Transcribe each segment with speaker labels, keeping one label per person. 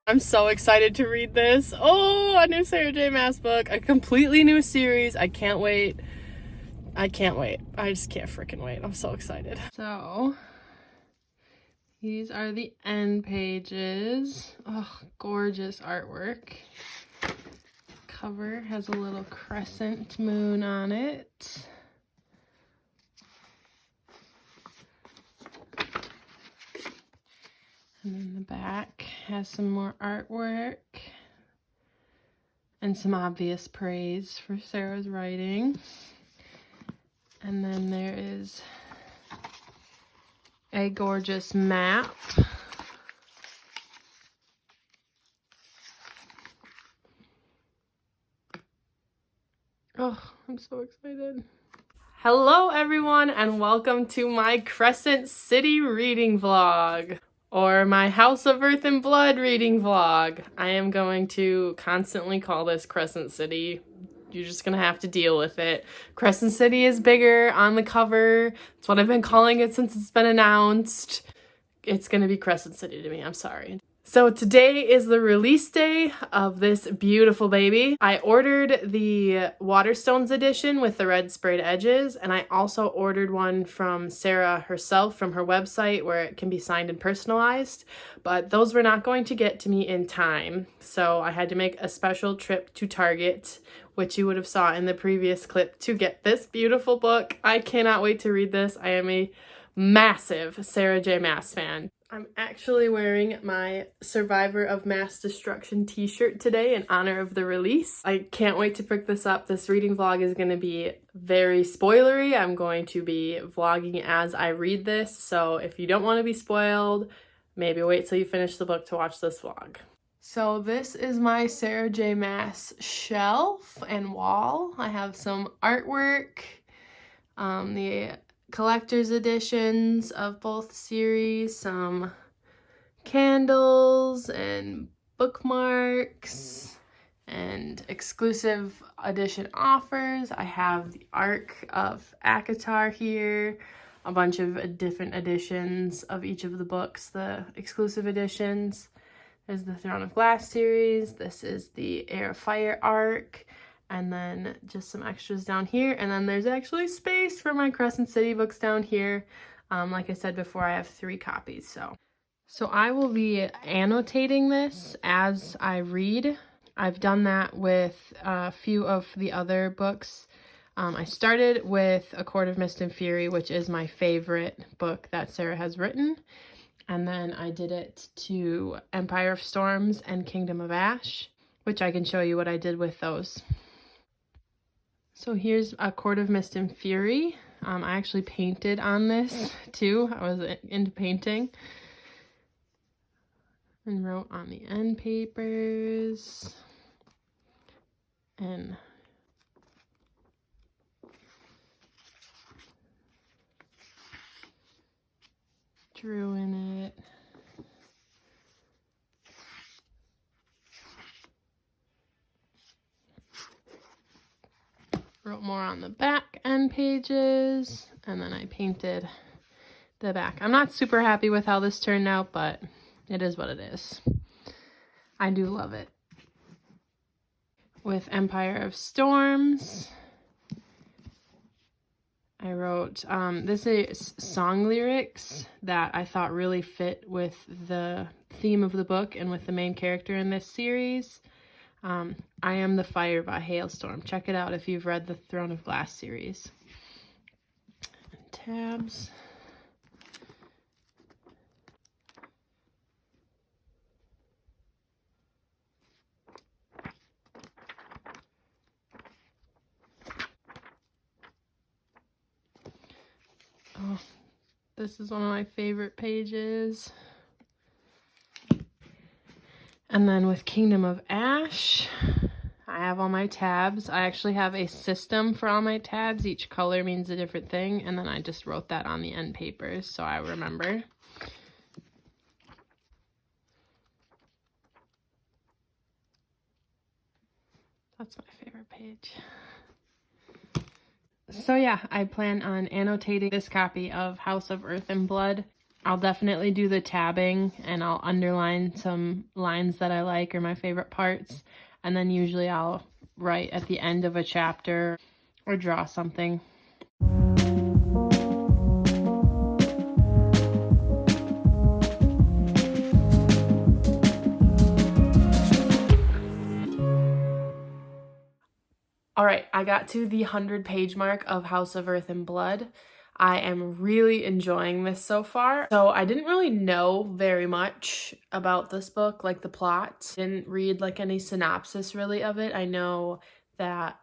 Speaker 1: I'm so excited to read this. Oh, a new Sarah J. Maas book, a completely new series. I can't wait. I can't wait. I just can't freaking wait. I'm so excited. So, these are the end pages. Oh, gorgeous artwork. Cover has a little crescent moon on it. And then the back has some more artwork and some obvious praise for Sarah's writing. And then there is a gorgeous map. Oh, I'm so excited. Hello everyone and welcome to my Crescent City reading vlog, or my House of Earth and Blood reading vlog. I am going to constantly call this Crescent City. You're just gonna have to deal with it. Crescent City is bigger on the cover. It's what I've been calling it since it's been announced. It's gonna be Crescent City to me, I'm sorry. So today is the release day of this beautiful baby. I ordered the Waterstones edition with the red sprayed edges, and I also ordered one from Sarah herself from her website where it can be signed and personalized, but those were not going to get to me in time. So I had to make a special trip to Target, which you would have saw in the previous clip, to get this beautiful book. I cannot wait to read this. I am a massive Sarah J. Maas fan. I'm actually wearing my Survivor of Mass Destruction t-shirt today in honor of the release. I can't wait to pick this up. This reading vlog is going to be very spoilery. I'm going to be vlogging as I read this, so if you don't want to be spoiled, maybe wait till you finish the book to watch this vlog. So this is my Sarah J. Maas shelf and wall. I have some artwork, the collector's editions of both series, some candles and bookmarks and exclusive edition offers. I have the Arc of Akatar here, a bunch of different editions of each of the books, the exclusive editions. There's the Throne of Glass series. This is the Air of Fire arc. And then just some extras down here. And then there's actually space for my Crescent City books down here. Like I said before, I have 3 copies. So I will be annotating this as I read. I've done that with a few of the other books. I started with A Court of Mist and Fury, which is my favorite book that Sarah has written. And then I did it to Empire of Storms and Kingdom of Ash, which I can show you what I did with those. So here's A Court of Mist and Fury. I actually painted on this too. I was into painting. And wrote on the end papers. And drew in it. Wrote more on the back end pages, and then I painted the back. I'm not super happy with how this turned out, but it is what it is. I do love it. With Empire of Storms, I wrote, this is song lyrics that I thought really fit with the theme of the book and with the main character in this series. I Am the Fire by Hailstorm. Check it out if you've read the Throne of Glass series. And tabs. Oh, this is one of my favorite pages. And then with Kingdom of Ash, I have all my tabs. I actually have a system for all my tabs. Each color means a different thing. And then I just wrote that on the end papers so I remember. That's my favorite page. So yeah, I plan on annotating this copy of House of Earth and Blood. I'll definitely do the tabbing, and I'll underline some lines that I like or my favorite parts. And then usually I'll write at the end of a chapter or draw something. All right, I got to the 100-page mark of House of Earth and Blood. I am really enjoying this so far. So I didn't really know very much about this book, like the plot. Didn't read like any synopsis really of it. I knew that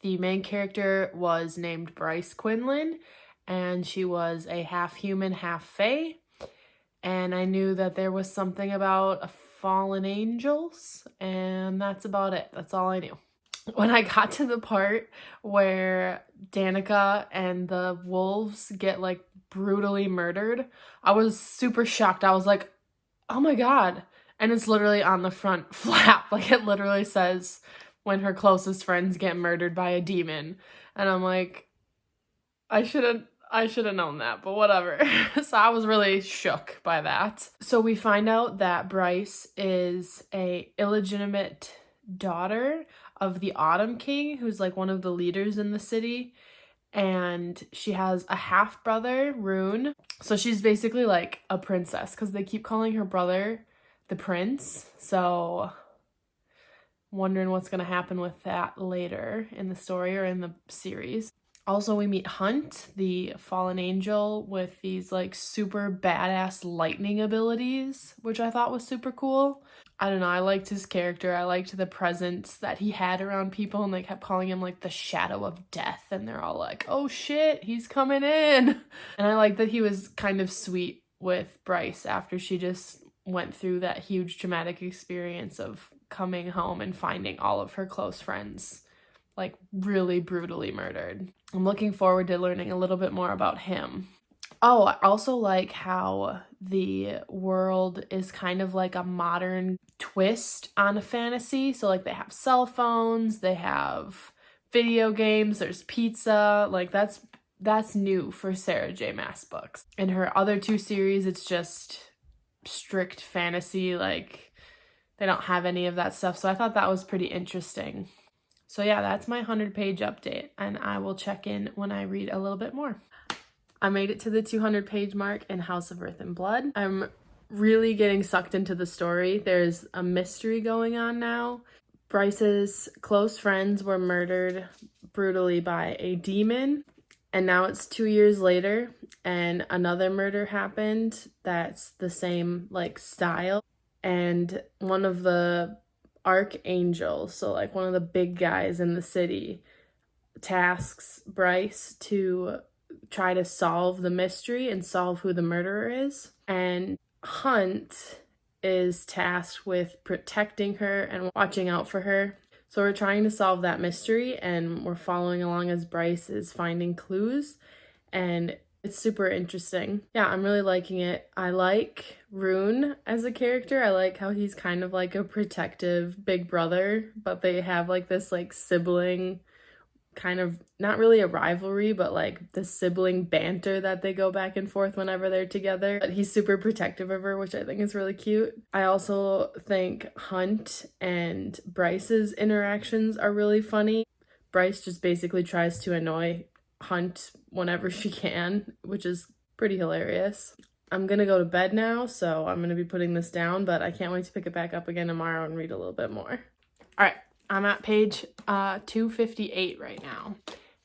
Speaker 1: the main character was named Bryce Quinlan, and she was a half human, half fae. And I knew that there was something about fallen angels, and that's about it. That's all I knew. When I got to the part where Danica and the wolves get like brutally murdered, I was super shocked. I was like, oh my god. And it's literally on the front flap. Like, it literally says when her closest friends get murdered by a demon. And I'm like, I should have known that, but whatever. So I was really shook by that. So we find out that Bryce is a illegitimate daughter of the Autumn King, who's like one of the leaders in the city. And she has a half brother, Rune. So she's basically like a princess because they keep calling her brother the prince. So wondering what's going to happen with that later in the story or in the series. Also, we meet Hunt, the fallen angel, with these like super badass lightning abilities, which I thought was super cool. I don't know, I liked his character. I liked the presence that he had around people, and they kept calling him like the shadow of death, and they're all like, oh shit, he's coming in. And I like that he was kind of sweet with Bryce after she just went through that huge traumatic experience of coming home and finding all of her close friends like really brutally murdered. I'm looking forward to learning a little bit more about him. Oh, I also like how the world is kind of like a modern twist on a fantasy. So like they have cell phones, they have video games, there's pizza. Like that's new for Sarah J. Maas books. In her other two series, it's just strict fantasy. Like they don't have any of that stuff. So I thought that was pretty interesting. So yeah, that's my 100-page update, and I will check in when I read a little bit more. I made it to the 200-page mark in House of Earth and Blood. I'm really getting sucked into the story. There's a mystery going on now. Bryce's close friends were murdered brutally by a demon, and now it's 2 years later, and another murder happened that's the same like style, and one of the archangels, so like one of the big guys in the city, tasks Bryce to try to solve the mystery and solve who the murderer is. And Hunt is tasked with protecting her and watching out for her. So we're trying to solve that mystery, and we're following along as Bryce is finding clues, and it's super interesting. Yeah, I'm really liking it. I like Rune as a character. I like how he's kind of like a protective big brother, but they have like this like sibling kind of, not really a rivalry, but like the sibling banter that they go back and forth whenever they're together. But he's super protective of her, which I think is really cute. I also think Hunt and Bryce's interactions are really funny. Bryce just basically tries to annoy Hunt whenever she can, which is pretty hilarious. I'm gonna go to bed now, so I'm gonna be putting this down, but I can't wait to pick it back up again tomorrow and read a little bit more. All right, I'm at page 258 right now,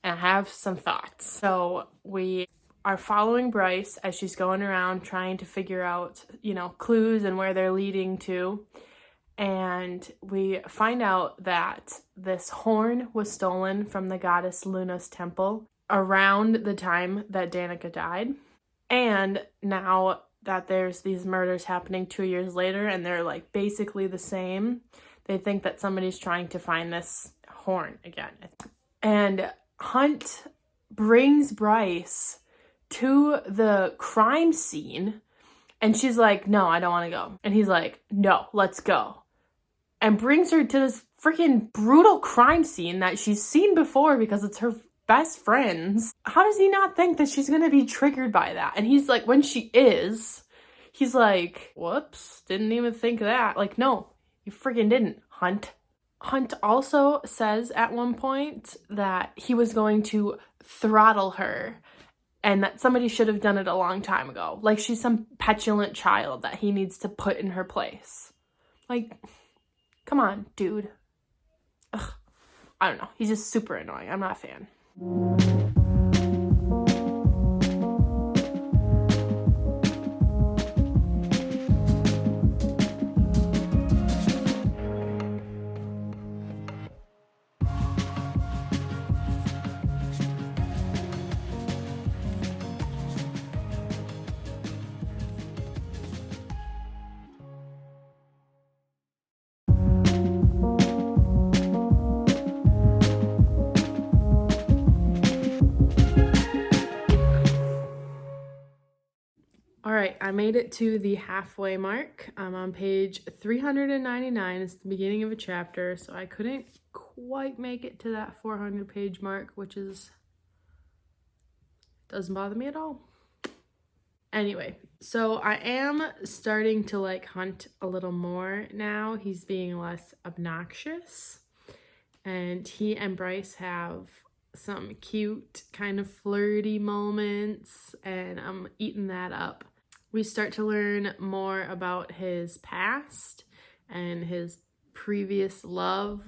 Speaker 1: and I have some thoughts. So we are following Bryce as she's going around trying to figure out, clues and where they're leading to. And we find out that this horn was stolen from the goddess Luna's temple around the time that Danica died. And now that there's these murders happening 2 years later and they're like basically the same, they think that somebody's trying to find this horn again. And Hunt brings Bryce to the crime scene, and she's like, no, I don't want to go. And he's like, no, let's go. And brings her to this freaking brutal crime scene that she's seen before because it's her best friends. How does he not think that she's gonna be triggered by that? And he's like, when she is, he's like, whoops, didn't even think of that. Like, no, you freaking didn't, Hunt. Hunt also says at one point that he was going to throttle her and that somebody should have done it a long time ago. Like she's some petulant child that he needs to put in her place. Like, come on, dude. Ugh. I don't know. He's just super annoying. I'm not a fan. All right, I made it to the halfway mark. I'm on page 399. It's the beginning of a chapter, so I couldn't quite make it to that 400-page mark, which doesn't bother me at all. Anyway, so I am starting to like Hunt a little more now. He's being less obnoxious, and he and Bryce have some cute kind of flirty moments, and I'm eating that up. We start to learn more about his past and his previous love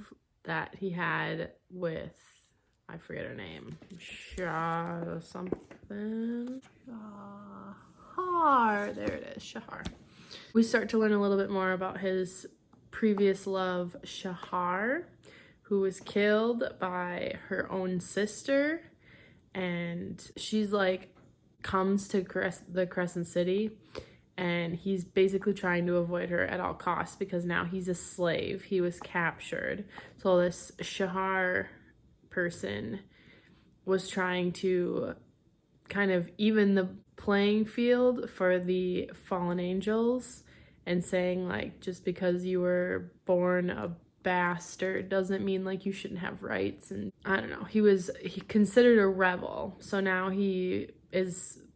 Speaker 1: that he had with, I forget her name, Shahar, there it is, Shahar. We start to learn a little bit more about his previous love, Shahar, who was killed by her own sister, and she's like, comes to the Crescent City, and he's basically trying to avoid her at all costs because now he's a slave. He was captured. So this Shahar person was trying to kind of even the playing field for the fallen angels and saying like, just because you were born a bastard doesn't mean like you shouldn't have rights. And I don't know, he considered a rebel, so now he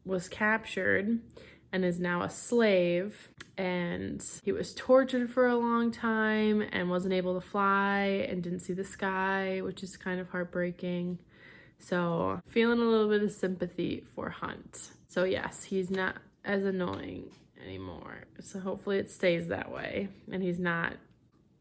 Speaker 1: was captured and is now a slave, and he was tortured for a long time and wasn't able to fly and didn't see the sky, which is kind of heartbreaking. So feeling a little bit of sympathy for Hunt. So yes, he's not as annoying anymore, so hopefully it stays that way and he's not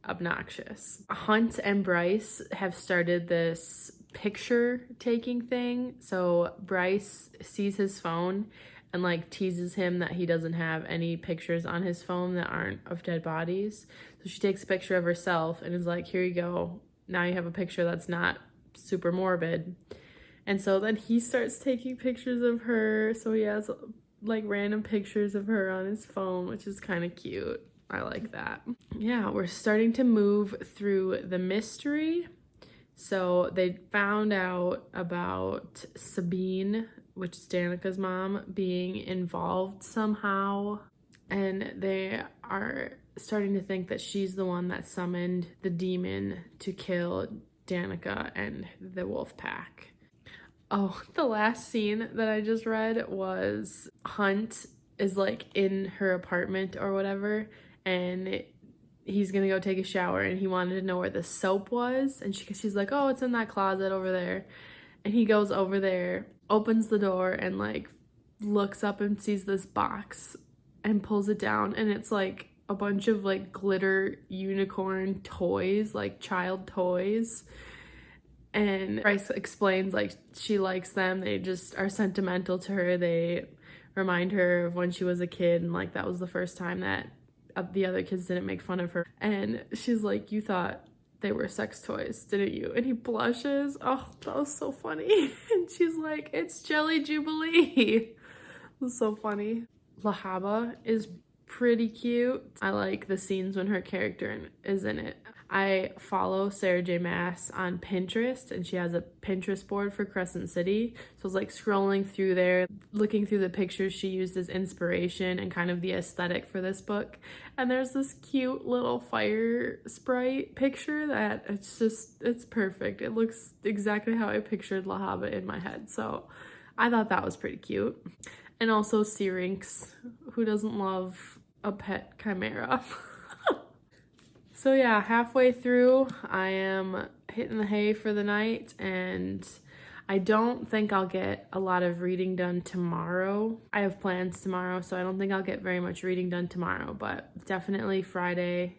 Speaker 1: obnoxious. Hunt and Bryce have started this picture taking thing. So Bryce sees his phone and like teases him that he doesn't have any pictures on his phone that aren't of dead bodies. So she takes a picture of herself and is like, here you go, now you have a picture that's not super morbid. And so then he starts taking pictures of her, so he has like random pictures of her on his phone, which is kind of cute. I like that. Yeah, we're starting to move through the mystery. So they found out about Sabine, which is Danica's mom, being involved somehow. And they are starting to think that she's the one that summoned the demon to kill Danica and the wolf pack. Oh, the last scene that I just read was Hunt is like in her apartment or whatever, and he's gonna go take a shower, and he wanted to know where the soap was, and she's like, oh, it's in that closet over there. And he goes over there, opens the door, and like looks up and sees this box and pulls it down, and it's like a bunch of like glitter unicorn toys, like child toys. And Bryce explains like she likes them, they just are sentimental to her, they remind her of when she was a kid, and like that was the first time that the other kids didn't make fun of her. And she's like, you thought they were sex toys, didn't you? And he blushes. Oh, that was so funny. And she's like, it's Jelly Jubilee. It was so funny. Lahaba is pretty cute. I like the scenes when her character is in it. I follow Sarah J. Maas on Pinterest, and she has a Pinterest board for Crescent City. So I was like scrolling through there, looking through the pictures she used as inspiration and kind of the aesthetic for this book. And there's this cute little fire sprite picture that it's perfect. It looks exactly how I pictured La Habit in my head. So I thought that was pretty cute. And also Syrinx, who doesn't love a pet chimera? So yeah, halfway through, I am hitting the hay for the night, and I don't think I'll get a lot of reading done tomorrow. I have plans tomorrow, so I don't think I'll get very much reading done tomorrow, but definitely Friday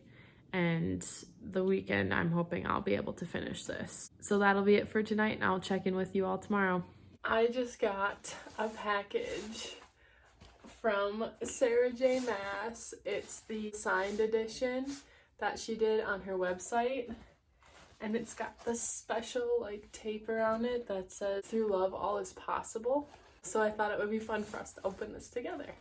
Speaker 1: and the weekend, I'm hoping I'll be able to finish this. So that'll be it for tonight, and I'll check in with you all tomorrow. I just got a package from Sarah J. Maas. It's the signed edition that she did on her website, and it's got this special like tape around it that says "Through love all is possible." So I thought it would be fun for us to open this together.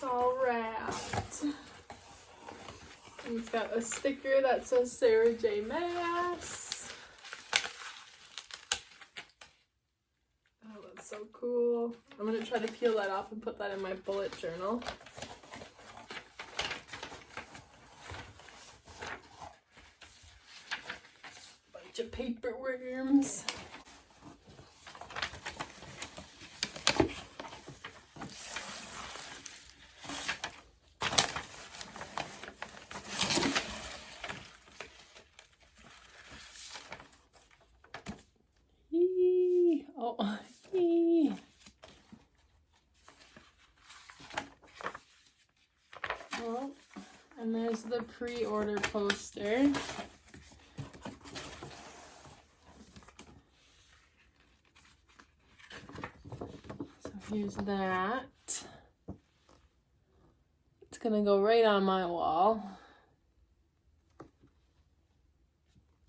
Speaker 1: All wrapped. And it's got a sticker that says Sarah J. Maas. Oh, that's so cool. I'm gonna try to peel that off and put that in my bullet journal. Bunch of paper worms. Oh, and there's the pre-order poster. So here's that. It's gonna go right on my wall.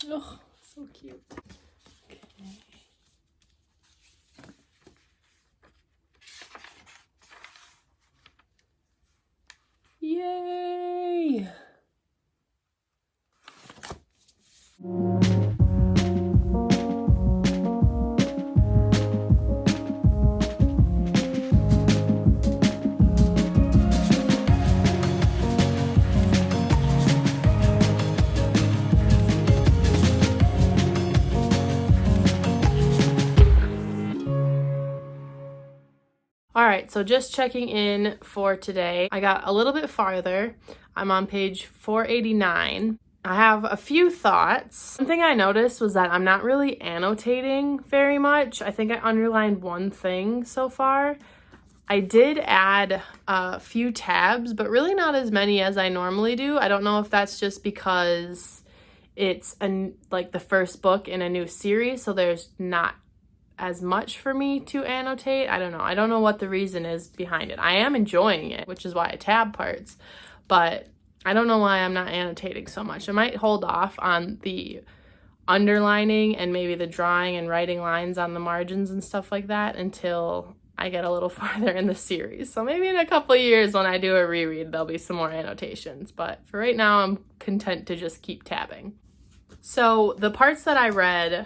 Speaker 1: Oh, so cute. Okay. Yay! All right, so just checking in for today. I got a little bit farther. I'm on page 489. I have a few thoughts. One thing I noticed was that I'm not really annotating very much. I think I underlined one thing so far. I did add a few tabs, but really not as many as I normally do. I don't know if that's just because it's like the first book in a new series, so there's not as much for me to annotate. I don't know. I don't know what the reason is behind it. I am enjoying it, which is why I tab parts, but I don't know why I'm not annotating so much. I might hold off on the underlining and maybe the drawing and writing lines on the margins and stuff like that until I get a little farther in the series. So maybe in a couple of years when I do a reread, there'll be some more annotations. But for right now, I'm content to just keep tabbing. So the parts that I read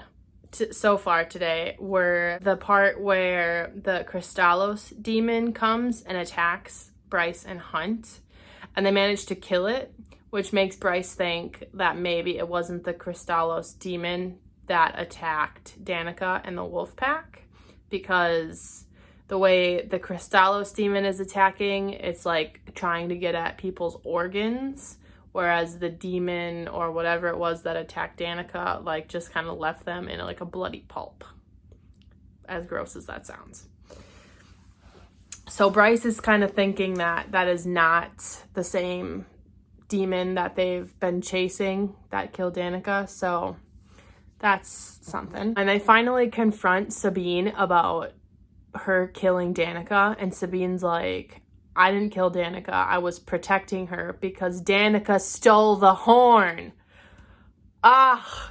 Speaker 1: so far today were the part where the Crystallos demon comes and attacks Bryce and Hunt, and they manage to kill it, which makes Bryce think that maybe it wasn't the Crystallos demon that attacked Danica and the wolf pack, because the way the Crystallos demon is attacking, it's like trying to get at people's organs, whereas the demon or whatever it was that attacked Danica, like, just kind of left them in like a bloody pulp. As gross as that sounds. So Bryce is kind of thinking that that is not the same demon that they've been chasing that killed Danica. So that's something. And they finally confront Sabine about her killing Danica, and Sabine's like, I didn't kill Danica, I was protecting her because Danica stole the horn.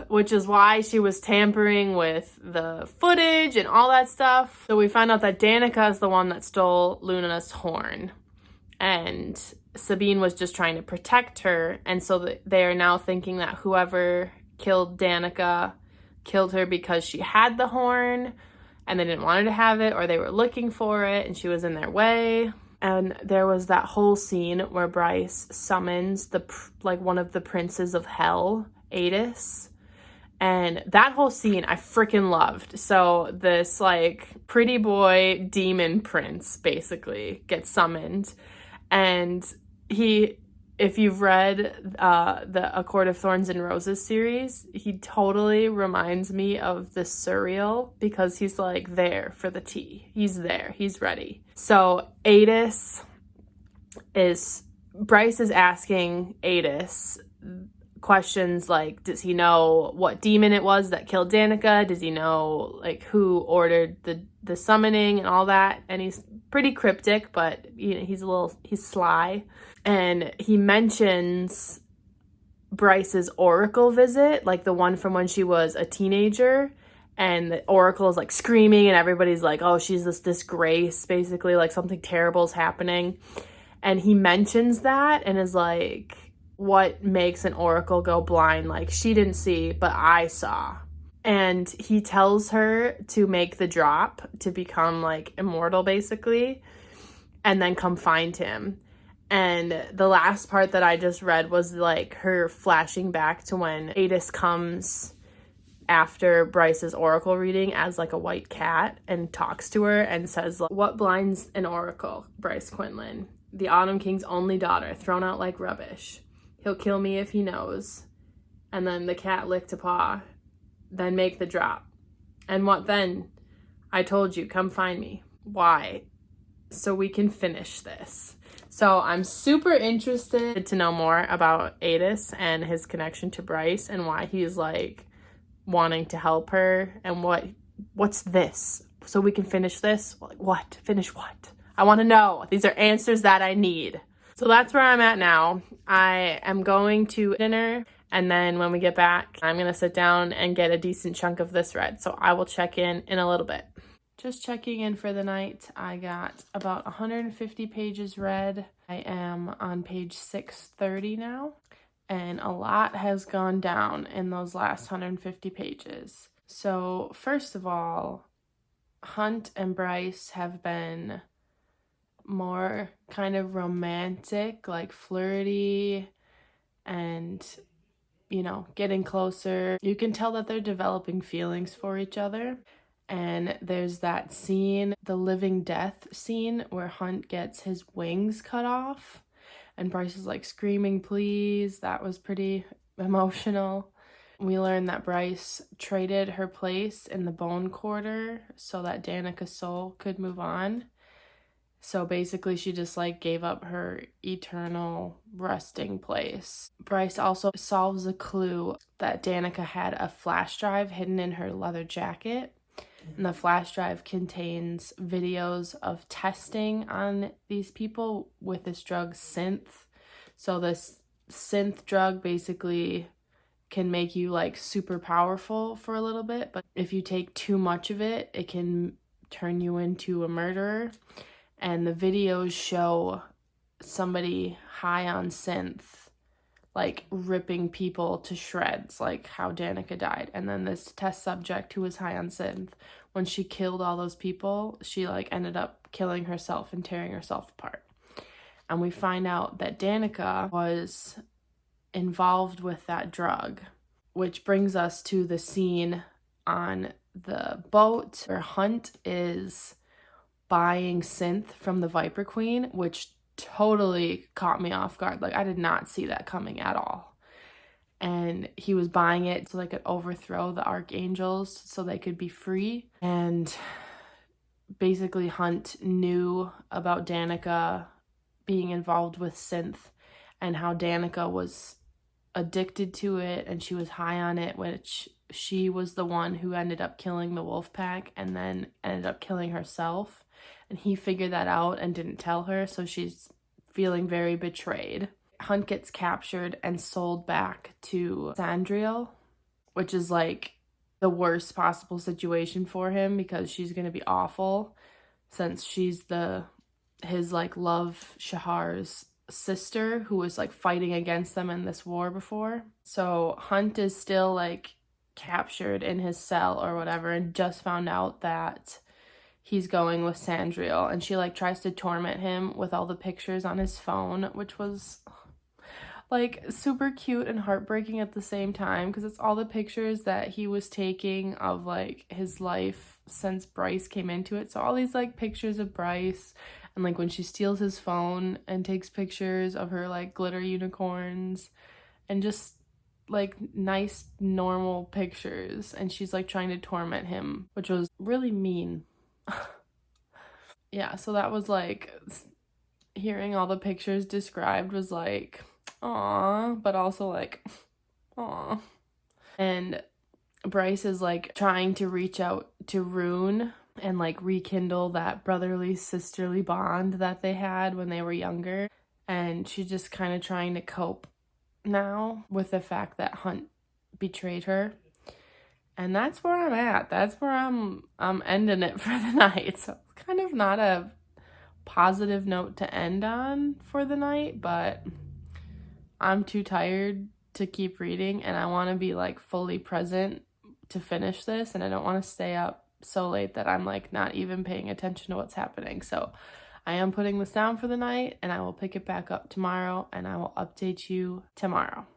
Speaker 1: Which is why she was tampering with the footage and all that stuff. So we find out that Danica is the one that stole Luna's horn, and Sabine was just trying to protect her. And so they are now thinking that whoever killed Danica killed her because she had the horn and they didn't want her to have it, or they were looking for it and she was in their way. And there was that whole scene where Bryce summons one of the princes of hell, Adis. And that whole scene I freaking loved. So this like pretty boy demon prince basically gets summoned, and if you've read the A Court of Thorns and Roses series, he totally reminds me of the Surreal, because he's like there for the tea. He's there. He's ready. So Bryce is asking Adis questions like, does he know what demon it was that killed Danica? Does he know like who ordered the summoning and all that? And he's pretty cryptic, but you know, he's sly. And he mentions Bryce's oracle visit, like the one from when she was a teenager, and the oracle is like screaming and everybody's like, oh, she's this disgrace, basically, like something terrible is happening. And he mentions that and is like, what makes an oracle go blind? Like, she didn't see, but I saw. And he tells her to make the drop to become like immortal, basically, and then come find him. And the last part that I just read was like her flashing back to when Adis comes after Bryce's oracle reading as like a white cat and talks to her and says, what blinds an oracle, Bryce Quinlan? The Autumn King's only daughter, thrown out like rubbish. He'll kill me if he knows. And then the cat licked a paw. Then make the drop. And what then? I told you, come find me. Why? So we can finish this. So I'm super interested to know more about Adis and his connection to Bryce and why he's like wanting to help her, and what's this? So we can finish this? Like, what? Finish what? I want to know. These are answers that I need. So that's where I'm at now. I am going to dinner, and then when we get back, I'm going to sit down and get a decent chunk of this read. So I will check in a little bit. Just checking in for the night. I got about 150 pages read. I am on page 630 now, and a lot has gone down in those last 150 pages. So first of all, Hunt and Bryce have been more kind of romantic, like flirty, and you know, getting closer. You can tell that they're developing feelings for each other. And there's that scene, the living death scene, where Hunt gets his wings cut off and Bryce is like screaming, please. That was pretty emotional. We learned that Bryce traded her place in the bone quarter so that Danica's soul could move on. So basically she just like gave up her eternal resting place. Bryce also solves a clue that Danica had a flash drive hidden in her leather jacket. And the flash drive contains videos of testing on these people with this drug synth. So this synth drug basically can make you like super powerful for a little bit, but if you take too much of it, it can turn you into a murderer. And the videos show somebody high on synth like ripping people to shreds, like how Danica died. And then this test subject who was high on synth, when she killed all those people, she like ended up killing herself and tearing herself apart. And we find out that Danica was involved with that drug, which brings us to the scene on the boat where Hunt is buying synth from the Viper Queen, which totally caught me off guard. Like, I did not see that coming at all. And he was buying it so they could overthrow the archangels so they could be free. And basically Hunt knew about Danica being involved with synth and how Danica was addicted to it and she was high on it, which she was the one who ended up killing the wolf pack and then ended up killing herself. And he figured that out and didn't tell her, so she's feeling very betrayed. Hunt gets captured and sold back to Sandriel, which is like the worst possible situation for him because she's going to be awful since she's his like love Shahar's sister who was like fighting against them in this war before. So Hunt is still like captured in his cell or whatever and just found out that he's going with Sandriel, and she like tries to torment him with all the pictures on his phone, which was like super cute and heartbreaking at the same time because it's all the pictures that he was taking of like his life since Bryce came into it. So all these like pictures of Bryce, and like when she steals his phone and takes pictures of her like glitter unicorns and just like nice normal pictures, and she's like trying to torment him, which was really mean. Yeah, so that was like, hearing all the pictures described was like, aw, but also like, aw. And Bryce is like trying to reach out to Rune and like rekindle that brotherly sisterly bond that they had when they were younger, and she's just kind of trying to cope now with the fact that Hunt betrayed her. And that's where I'm at. That's where I'm ending it for the night. So it's kind of not a positive note to end on for the night, but I'm too tired to keep reading, and I want to be like fully present to finish this, and I don't want to stay up so late that I'm like not even paying attention to what's happening. So I am putting this down for the night, and I will pick it back up tomorrow, and I will update you tomorrow.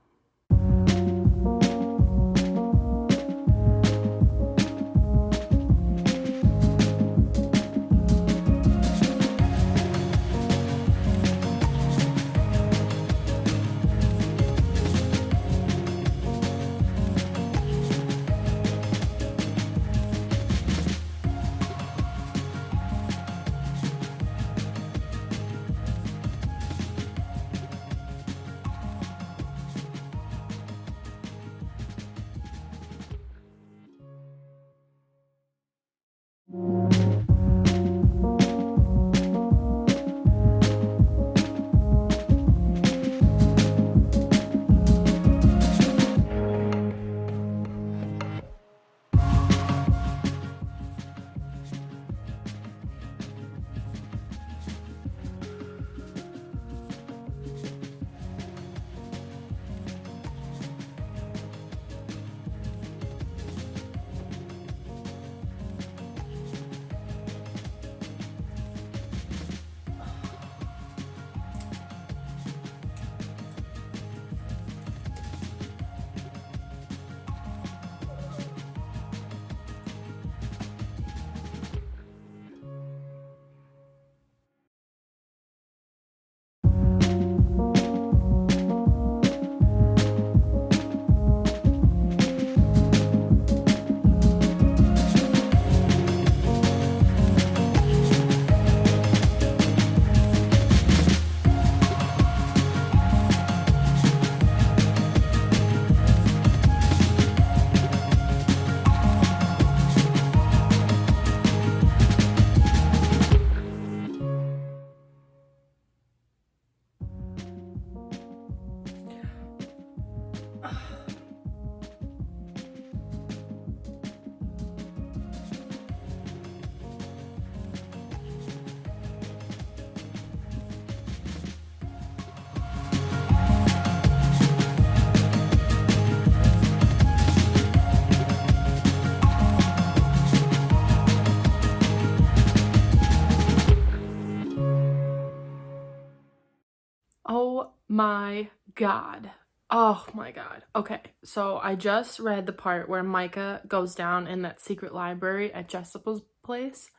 Speaker 1: Oh my God. Oh my God. Okay, so I just read the part where Micah goes down in that secret library at Jessica's place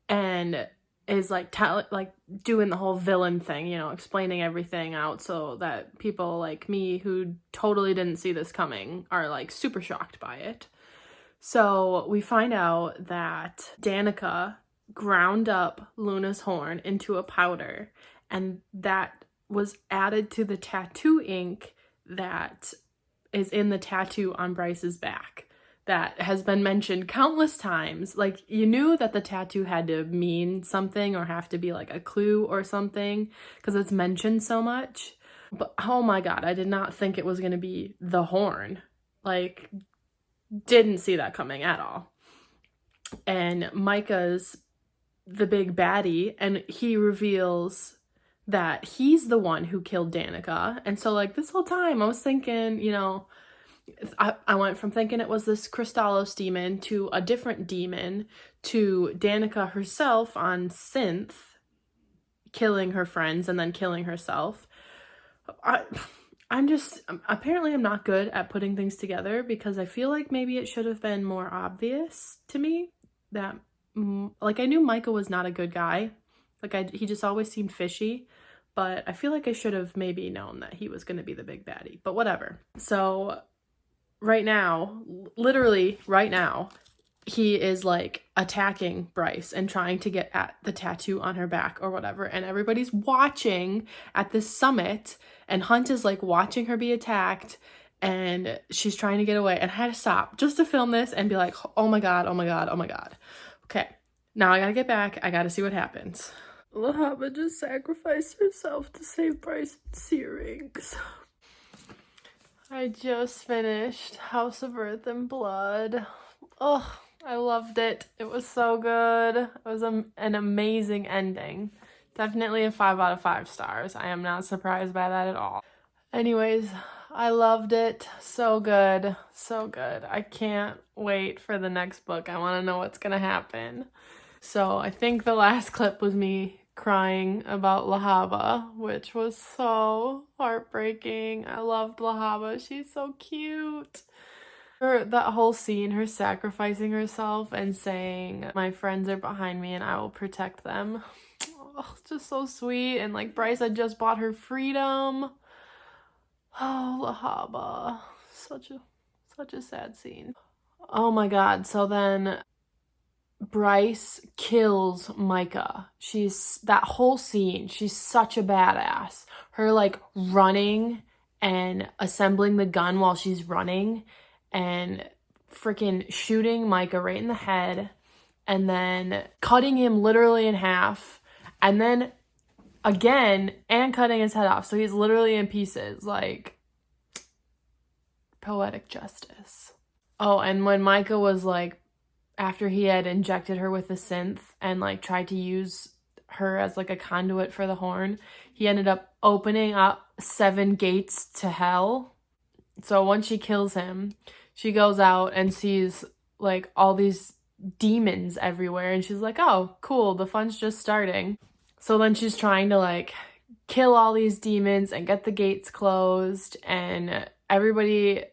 Speaker 1: and is like doing the whole villain thing, you know, explaining everything out so that people like me who totally didn't see this coming are like super shocked by it. So we find out that Danica ground up Luna's horn into a powder, and that was added to the tattoo ink that is in the tattoo on Bryce's back that has been mentioned countless times. Like, you knew that the tattoo had to mean something or have to be like a clue or something because it's mentioned so much. But oh my God, I did not think it was going to be the horn. Like, didn't see that coming at all. And Micah's the big baddie, and he reveals that he's the one who killed Danica. And so, like, this whole time I was thinking, you know, I went from thinking it was this Kristallos demon to a different demon to Danica herself on synth killing her friends and then killing herself. I'm not good at putting things together because I feel like maybe it should have been more obvious to me that, like, I knew Micah was not a good guy. Like, he just always seemed fishy, but I feel like I should have maybe known that he was going to be the big baddie, but whatever. So right now, literally right now, he is like attacking Bryce and trying to get at the tattoo on her back or whatever. And everybody's watching at this summit, and Hunt is like watching her be attacked, and she's trying to get away. And I had to stop just to film this and be like, oh my God, oh my God, oh my God. Okay, now I gotta get back. I gotta see what happens. Lahaba just sacrificed herself to save Bryce's earrings. I just finished House of Earth and Blood. Oh, I loved it. It was so good. It was an amazing ending. Definitely a 5 out of 5 stars. I am not surprised by that at all. Anyways, I loved it. So good. So good. I can't wait for the next book. I want to know what's going to happen. So I think the last clip was me crying about Lahaba, which was so heartbreaking. I loved Lahaba. She's so cute. That whole scene, her sacrificing herself and saying, my friends are behind me and I will protect them. Oh, just so sweet. And like, Bryce had just bought her freedom. Oh, Lahaba. Such a sad scene. Oh my God. So then Bryce kills Micah. That whole scene, she's such a badass. Her like running and assembling the gun while she's running and freaking shooting Micah right in the head and then cutting him literally in half and then again and cutting his head off. So he's literally in pieces. Like, poetic justice. Oh, and when Micah was like, after he had injected her with the synth and like tried to use her as like a conduit for the horn, he ended up opening up 7 gates to hell. So once she kills him, she goes out and sees like all these demons everywhere and she's like, oh, cool, the fun's just starting. So then she's trying to like kill all these demons and get the gates closed, and everybody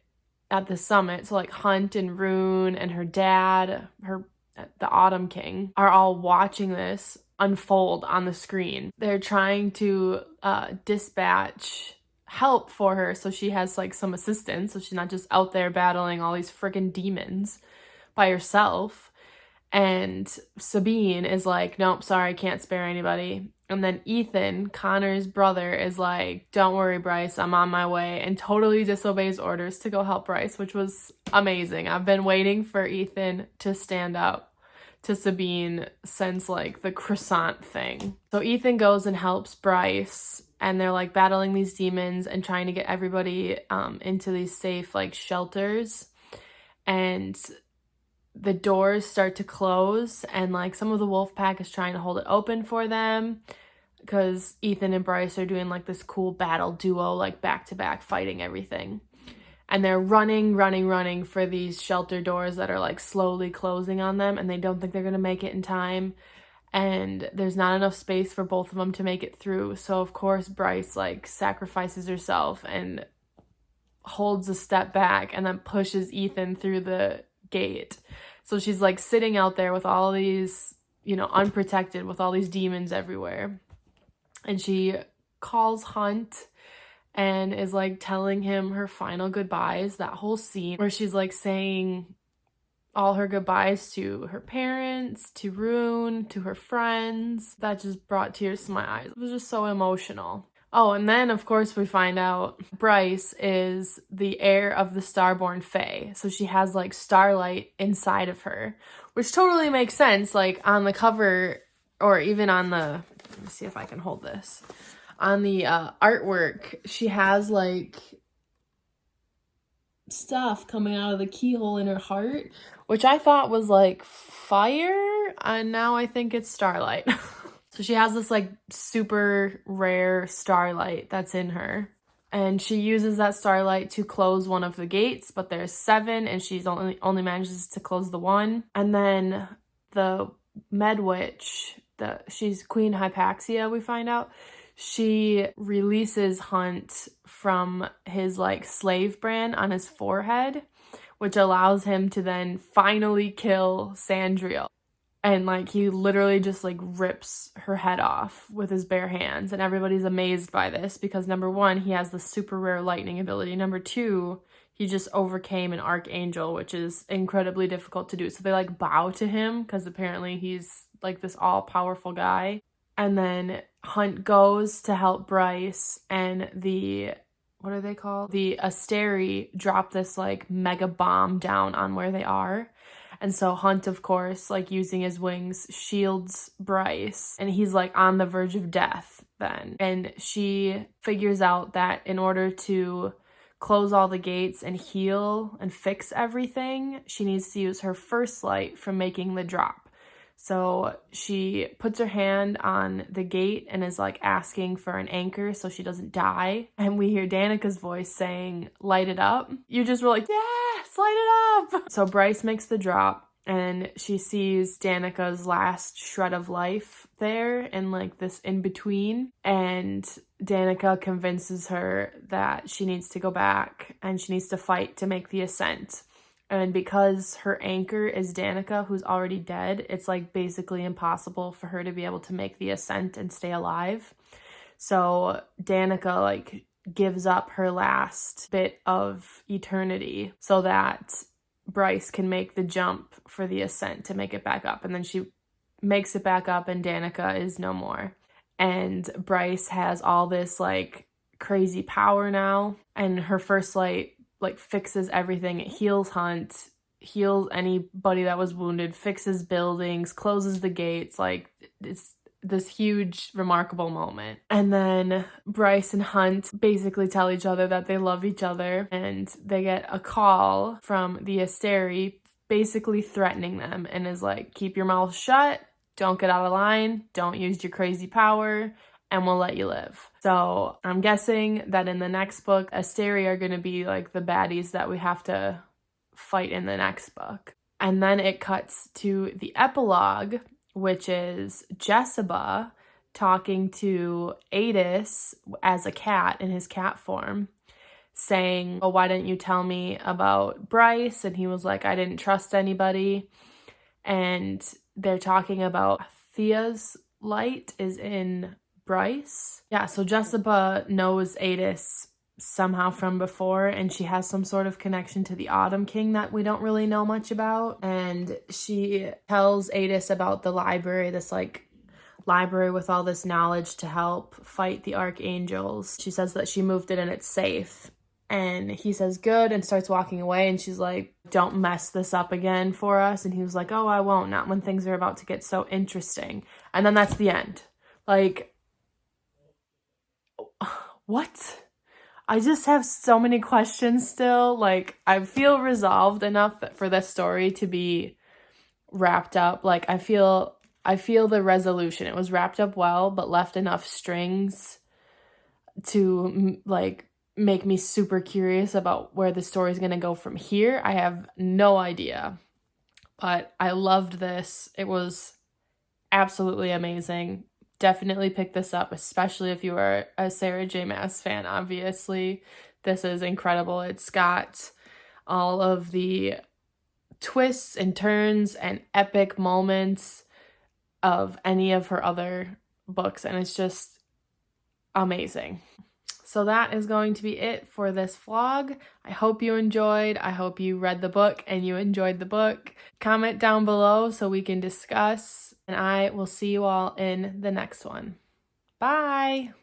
Speaker 1: at the summit, so like Hunt and Rune and her dad, the Autumn King, are all watching this unfold on the screen. They're trying to dispatch help for her so she has like some assistance, so she's not just out there battling all these freaking demons by herself. And Sabine is like, nope, sorry, can't spare anybody. And then Ethan, Connor's brother, is like, don't worry, Bryce, I'm on my way, and totally disobeys orders to go help Bryce, which was amazing. I've been waiting for Ethan to stand up to Sabine since like the Crescent thing. So Ethan goes and helps Bryce, and they're like battling these demons and trying to get everybody into these safe like shelters. And the doors start to close, and like some of the wolf pack is trying to hold it open for them because Ethan and Bryce are doing like this cool battle duo, like back to back, fighting everything. And they're running for these shelter doors that are like slowly closing on them, and they don't think they're gonna make it in time. And there's not enough space for both of them to make it through. So of course Bryce like sacrifices herself and holds a step back and then pushes Ethan through the gate. So she's like sitting out there with all these, you know, unprotected with all these demons everywhere. And she calls Hunt and is like telling him her final goodbyes. That whole scene where she's like saying all her goodbyes to her parents, to Rune, to her friends, that just brought tears to my eyes. It was just so emotional. Oh, and then of course we find out Bryce is the heir of the Starborn Fae. So she has like starlight inside of her, which totally makes sense. Like on the cover, or even on the, let me see if I can hold this. On the artwork, she has like stuff coming out of the keyhole in her heart, which I thought was like fire, and now I think it's starlight. So she has this like super rare starlight that's in her. And she uses that starlight to close one of the gates, but there's 7 and she's only manages to close the one. And then the Med Witch, she's Queen Hypaxia, we find out. She releases Hunt from his like slave brand on his forehead, which allows him to then finally kill Sandriel. And like he literally just like rips her head off with his bare hands, and everybody's amazed by this because number 1, he has the super rare lightning ability. Number 2, he just overcame an archangel, which is incredibly difficult to do. So they like bow to him because apparently he's like this all-powerful guy. And then Hunt goes to help Bryce, and the, what are they called? The Asteri drop this like mega bomb down on where they are. And so Hunt, of course, like using his wings, shields Bryce, and he's like on the verge of death then. And she figures out that in order to close all the gates and heal and fix everything, she needs to use her first light from making the drop. So she puts her hand on the gate and is like asking for an anchor so she doesn't die. And we hear Danica's voice saying, "Light it up." You just were like, yes, light it up. So Bryce makes the drop and she sees Danica's last shred of life there in like this in between. And Danica convinces her that she needs to go back and she needs to fight to make the ascent. And because her anchor is Danica, who's already dead, it's like basically impossible for her to be able to make the ascent and stay alive. So Danica like gives up her last bit of eternity so that Bryce can make the jump for the ascent to make it back up. And then she makes it back up and Danica is no more. And Bryce has all this like crazy power now, and her first light like fixes everything. It heals Hunt, heals anybody that was wounded, fixes buildings, closes the gates. Like it's this huge, remarkable moment. And then Bryce and Hunt basically tell each other that they love each other, and they get a call from the Asteri basically threatening them and is like, keep your mouth shut, don't get out of line, don't use your crazy power, and we'll let you live. So I'm guessing that in the next book, Asteri are going to be like the baddies that we have to fight in the next book. And then it cuts to the epilogue, which is Jessica talking to Adis as a cat in his cat form, saying, "Oh, why didn't you tell me about Bryce?" And he was like, "I didn't trust anybody." And they're talking about Thea's light is in Bryce. Yeah, so Jessica knows Adis somehow from before, and she has some sort of connection to the Autumn King that we don't really know much about. And she tells Adis about the library, this like library with all this knowledge to help fight the archangels. She says that she moved it and it's safe. And he says, good, and starts walking away. And she's like, don't mess this up again for us. And he was like, oh, I won't. Not when things are about to get so interesting. And then that's the end. Like, what? I just have so many questions still. Like, I feel resolved enough for this story to be wrapped up. Like, I feel the resolution. It was wrapped up well, but left enough strings to, like, make me super curious about where the story is going to go from here. I have no idea, but I loved this. It was absolutely amazing. Definitely pick this up, especially if you are a Sarah J. Maas fan, obviously. This is incredible. It's got all of the twists and turns and epic moments of any of her other books, and it's just amazing. So that is going to be it for this vlog. I hope you enjoyed. I hope you read the book and you enjoyed the book. Comment down below so we can discuss, and I will see you all in the next one. Bye!